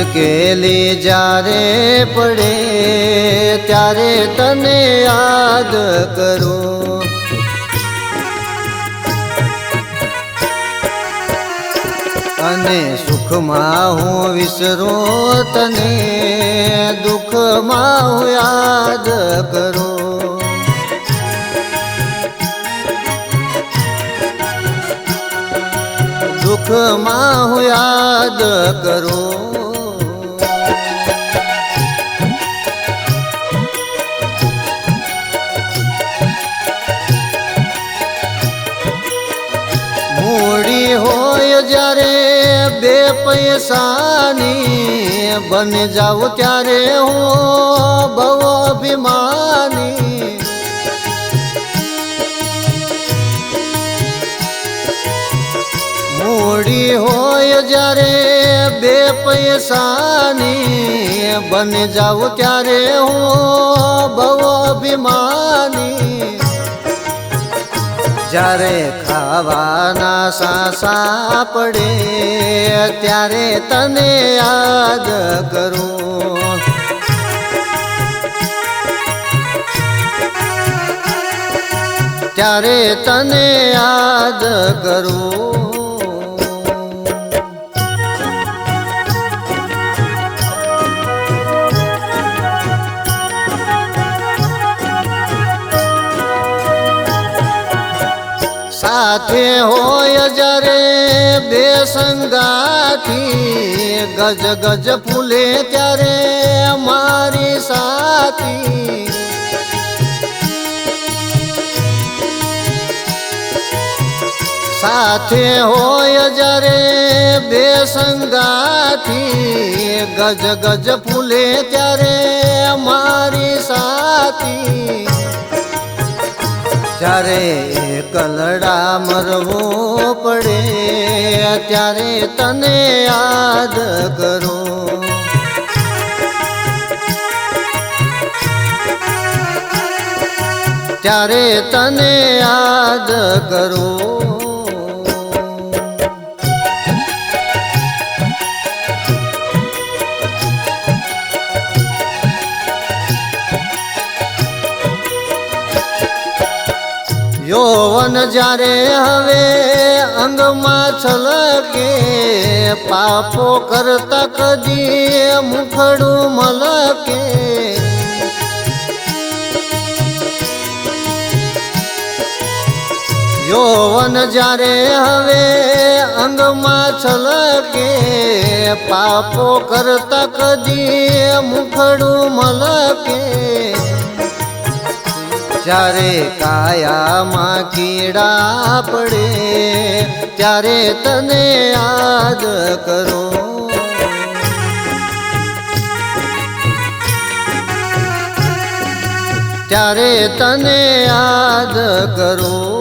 મુશ્કેલી જ્યારે પડે ત્યારે તને યાદ કરું. અને સુખમાં હું વિસરું તને, દુઃખમાં હું યાદ કરું. દુઃખમાં હું યાદ કરું. મૂડી હોય જ્યારે બે પૈસાની, બની જાઉં ત્યારે હું બહુ અભિમાની. મૂડી હોય જ્યારે બે પૈસાની, બની જાઉં ત્યારે હું બહુ અભિમાની. જ્યારે ખાવાના સાસા પડે ત્યારે તને યાદ કરું. ત્યારે તને યાદ કરું. સાથે હોય જ્યારે બે સંગાથી, ગજ ગજ ફૂલે ત્યારે મારી સાથી. સાથે હોય જ્યારે બે સંગાથી, ગજ ગજ ફૂલે ત્યારે મારી સાથી. જ્યારે એકલડા મરવું પડે ત્યારે તને યાદ કરું. ત્યારે તને યાદ કરું. યૌવન જ્યારે હવે અંગમાં છલકે, પાપો કરતા કદી મુખડું મલકે. યૌવન જ્યારે હવે અંગમાં છલકે, પાપો કરતા કદી મુખડું મલકે. જ્યારે કાયામાં કીડા પડે ત્યારે તને યાદ કરું. ત્યારે તને યાદ કરું.